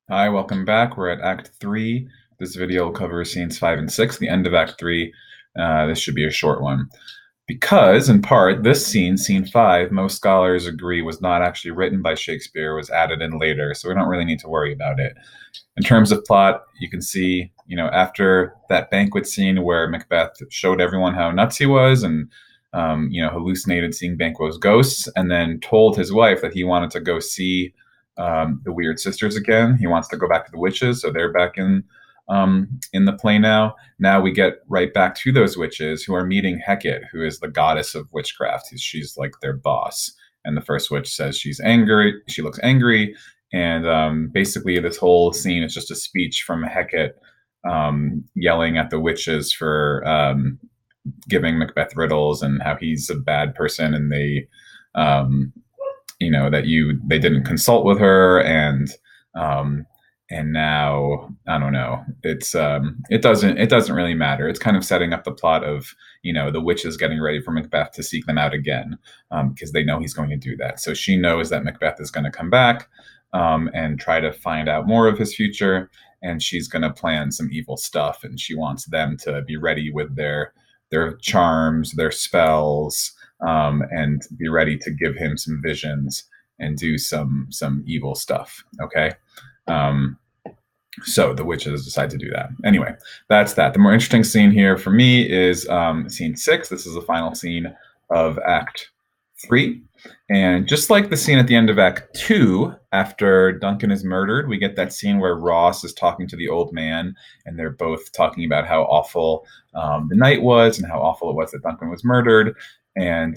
Hi, welcome back. We're at Act 3. This video will cover scenes 5 and 6, the end of Act 3. This should be a short one. Because, in part, this scene, scene 5, most scholars agree was not actually written by Shakespeare, was added in later, so we don't really need to worry about it. In terms of plot, you can see, after that banquet scene where Macbeth showed everyone how nuts he was and, hallucinated seeing Banquo's ghosts, and then told his wife that he wanted to go see the weird sisters again. He wants to go back to the witches, so they're back in the play now. Now we get right back to those witches who are meeting Hecate, who is the goddess of witchcraft. She's like their boss. And the first witch says she's angry. She looks angry. And basically, this whole scene is just a speech from Hecate yelling at the witches for giving Macbeth riddles and how he's a bad person and um, they didn't consult with her and now I don't know. It doesn't really matter. It's kind of setting up the plot of the witches getting ready for Macbeth to seek them out again because they know he's going to do that. So she knows that Macbeth is going to come back and try to find out more of his future, and she's going to plan some evil stuff, and she wants them to be ready with their charms, their spells, and be ready to give him some visions and do some evil stuff. Okay. Um, so the witches decide to do that. Anyway, that's that. The more interesting scene here for me is scene 6. This is the final scene of Act 3. And just like the scene at the end of Act 2, after Duncan is murdered, we get that scene where Ross is talking to the old man, and they're both talking about how awful the night was and how awful it was that Duncan was murdered. And,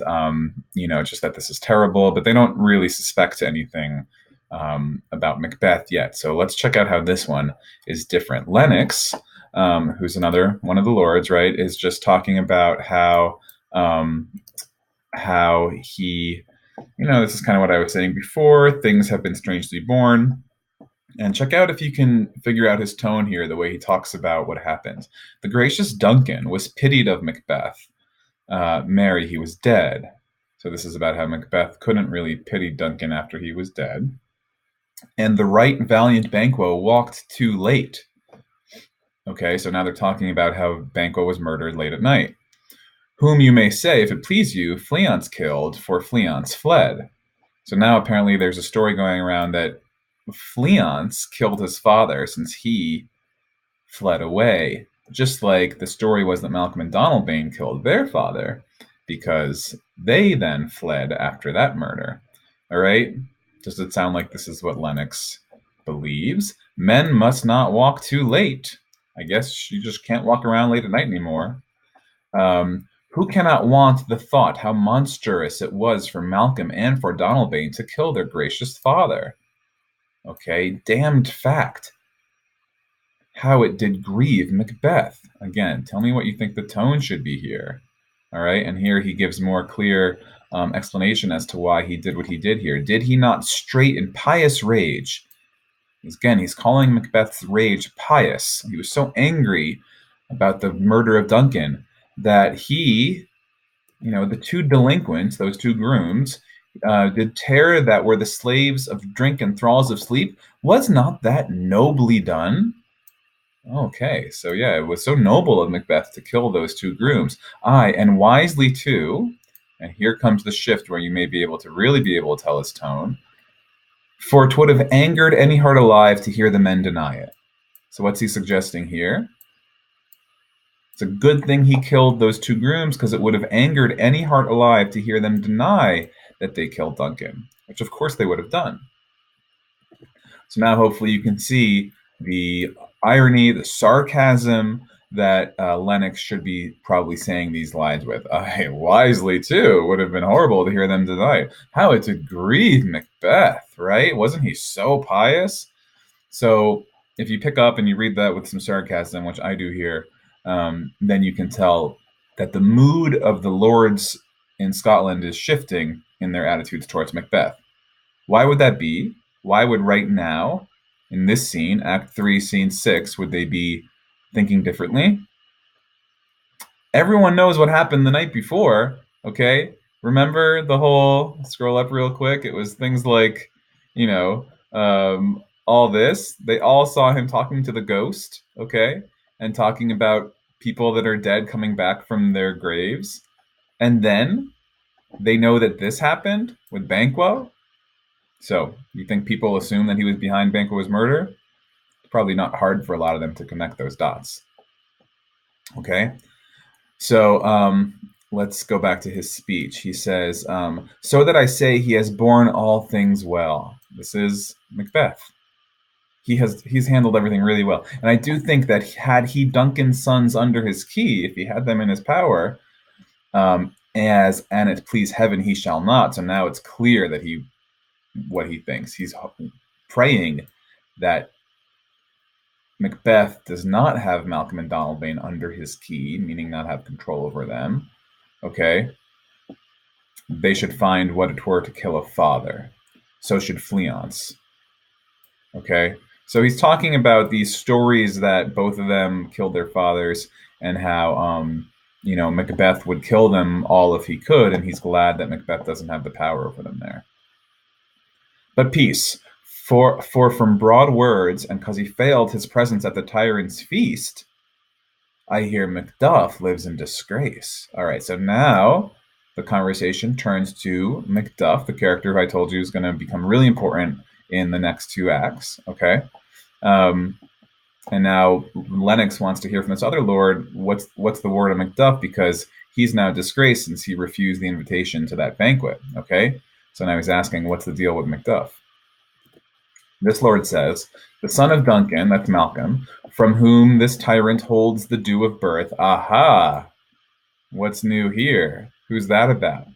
just that this is terrible, but they don't really suspect anything about Macbeth yet. So let's check out how this one is different. Lennox, who's another one of the lords, right, is just talking about how he, this is kind of what I was saying before. Things have been strangely born. And check out if you can figure out his tone here, the way he talks about what happened. The gracious Duncan was pitied of Macbeth. Mary, he was dead. So this is about how Macbeth couldn't really pity Duncan after he was dead. And the right valiant Banquo walked too late. Okay, so now they're talking about how Banquo was murdered late at night. Whom you may say, if it please you, Fleance killed, for Fleance fled. So now apparently there's a story going around that Fleance killed his father since he fled away. Just like the story was that Malcolm and Donalbain killed their father because they then fled after that murder. All right? Does it sound like this is what Lennox believes? Men must not walk too late. I guess you just can't walk around late at night anymore. Who cannot want the thought how monstrous it was for Malcolm and for Donalbain to kill their gracious father? Okay, damned fact. How it did grieve Macbeth. Again, tell me what you think the tone should be here. All right, and here he gives more clear explanation as to why he did what he did here. Did he not straight in pious rage? Again, he's calling Macbeth's rage pious. He was so angry about the murder of Duncan that he, the two delinquents, those two grooms, did tear that were the slaves of drink and thralls of sleep. Was not that nobly done? Okay, so yeah, it was so noble of Macbeth to kill those two grooms. Aye, and wisely too, and here comes the shift where you may be able to really be able to tell his tone, for 'twould have angered any heart alive to hear the men deny it. So what's he suggesting here? It's a good thing he killed those two grooms because it would have angered any heart alive to hear them deny that they killed Duncan, which of course they would have done. So now hopefully you can see the irony, the sarcasm that Lennox should be probably saying these lines with. Wisely, too. Would have been horrible to hear them deny it. How it did grieve Macbeth, right? Wasn't he so pious? So if you pick up and you read that with some sarcasm, which I do here, then you can tell that the mood of the lords in Scotland is shifting in their attitudes towards Macbeth. Why would that be? Why would right now, in this scene, Act 3, Scene 6, would they be thinking differently? Everyone knows what happened the night before, okay? Remember the whole, scroll up real quick, it was things like, all this, they all saw him talking to the ghost, okay, and talking about people that are dead coming back from their graves. And then they know that this happened with Banquo. So you think people assume that he was behind Banquo's murder? It's probably not hard for a lot of them to connect those dots. Okay, so let's go back to his speech. He says, "So that I say he has borne all things well." This is Macbeth. He's handled everything really well, and I do think that had he Duncan's sons under his key, if he had them in his power, as and it please heaven he shall not. So now it's clear that what he thinks. He's praying that Macbeth does not have Malcolm and Donalbain under his key, meaning not have control over them. Okay, they should find what it were to kill a father. So should Fleance. Okay, so he's talking about these stories that both of them killed their fathers, and how Macbeth would kill them all if he could, and he's glad that Macbeth doesn't have the power over them there. But peace, for from broad words, and because he failed his presence at the tyrant's feast, I hear Macduff lives in disgrace. All right, so now the conversation turns to Macduff, the character who I told you is going to become really important in the next two acts. Okay, and now Lennox wants to hear from this other lord. What's the word of Macduff, because he's now disgraced since he refused the invitation to that banquet. Okay, so now he's asking, what's the deal with Macduff? This lord says, "The son of Duncan," that's Malcolm, "from whom this tyrant holds the due of birth." Aha! What's new here? Who's that about?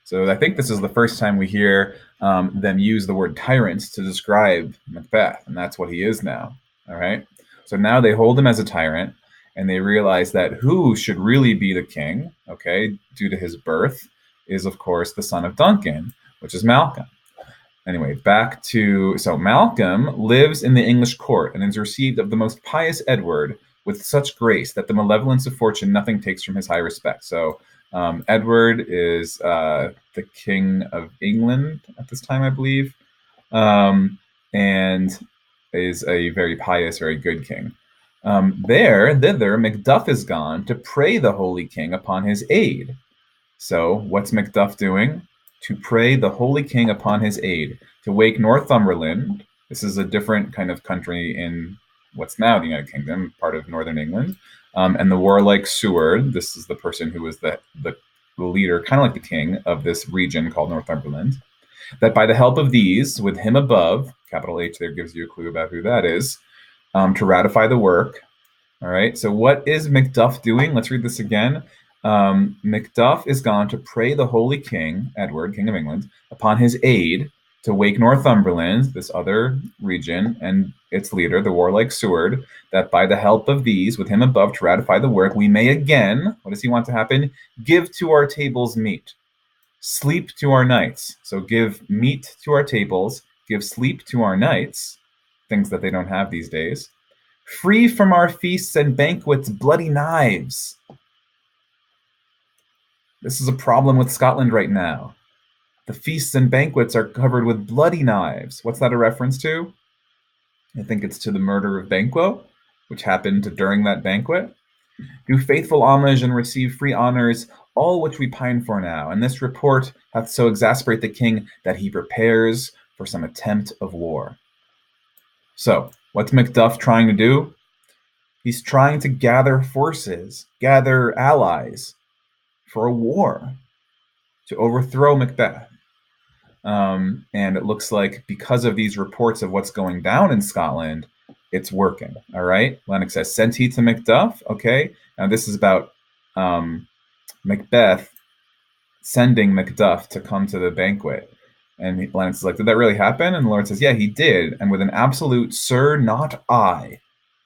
So I think this is the first time we hear them use the word tyrant to describe Macbeth, and that's what he is now. All right. So now they hold him as a tyrant, and they realize that who should really be the king, okay, due to his birth, is of course the son of Duncan, which is Malcolm. Anyway, back to, so Malcolm lives in the English court and is received of the most pious Edward with such grace that the malevolence of fortune nothing takes from his high respect. So Edward is the King of England at this time, I believe, and is a very pious, very good king. Thither, Macduff is gone to pray the Holy King upon his aid. So what's Macduff doing? To pray the Holy King upon his aid, to wake Northumberland. This is a different kind of country in what's now the United Kingdom, part of northern England. And the warlike Seward, this is the person who was the leader, kind of like the king of this region called Northumberland, that by the help of these, with him above, capital H there gives you a clue about who that is, to ratify the work. All right, so what is Macduff doing? Let's read this again. Macduff is gone to pray the Holy King, Edward, King of England, upon his aid to wake Northumberland, this other region, and its leader, the warlike Seward, that by the help of these, with him above to ratify the work, we may again, what does he want to happen? Give to our tables meat, sleep to our nights. So give meat to our tables, give sleep to our nights, things that they don't have these days. Free from our feasts and banquets, bloody knives. This is a problem with Scotland right now. The feasts and banquets are covered with bloody knives. What's that a reference to? I think it's to the murder of Banquo, which happened during that banquet. Do faithful homage and receive free honors, all which we pine for now. And this report hath so exasperate the king that he prepares for some attempt of war. So, what's Macduff trying to do? He's trying to gather forces, gather allies for a war to overthrow Macbeth. And it looks like because of these reports of what's going down in Scotland, it's working. All right. Lennox says, sent he to Macduff. Okay. Now this is about Macbeth sending Macduff to come to the banquet. And Lennox is like, did that really happen? And the Lord says, yeah, he did. And with an absolute, sir, not I,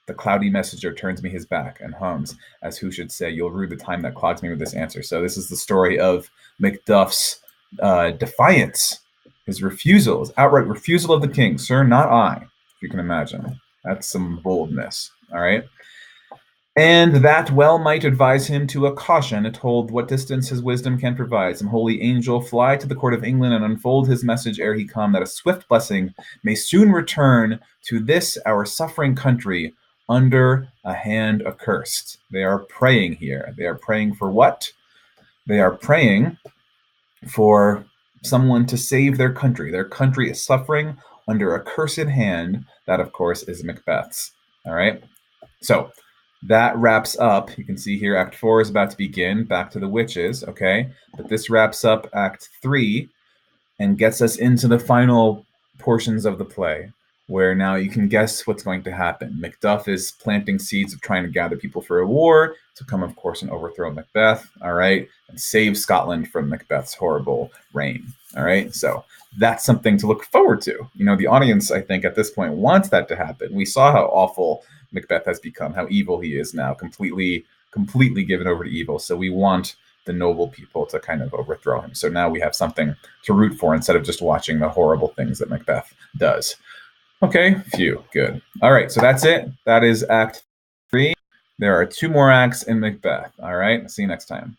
the cloudy messenger turns me his back and hums, as who should say, you'll rue the time that clogs me with this answer. So this is the story of Macduff's defiance, his refusal, his outright refusal of the king. Sir, not I, if you can imagine. That's some boldness, all right? And that well might advise him to a caution, told what distance his wisdom can provide. Some holy angel fly to the court of England and unfold his message ere he come, that a swift blessing may soon return to this our suffering country under a hand accursed. They are praying here. They are praying for what? They are praying for someone to save their country. Their country is suffering under a cursed hand. That, of course, is Macbeth's. All right. So that wraps up. You can see here Act 4 is about to begin. Back to the witches. Okay. But this wraps up Act 3 and gets us into the final portions of the play, where now you can guess what's going to happen. Macduff is planting seeds of trying to gather people for a war to come, of course, and overthrow Macbeth, all right, and save Scotland from Macbeth's horrible reign, all right? So that's something to look forward to. You know, the audience, I think, at this point wants that to happen. We saw how awful Macbeth has become, how evil he is now, completely given over to evil. So we want the noble people to kind of overthrow him. So now we have something to root for instead of just watching the horrible things that Macbeth does. Okay, phew, good. All right, so that's it. That is Act 3. There are 2 more acts in Macbeth. All right, see you next time.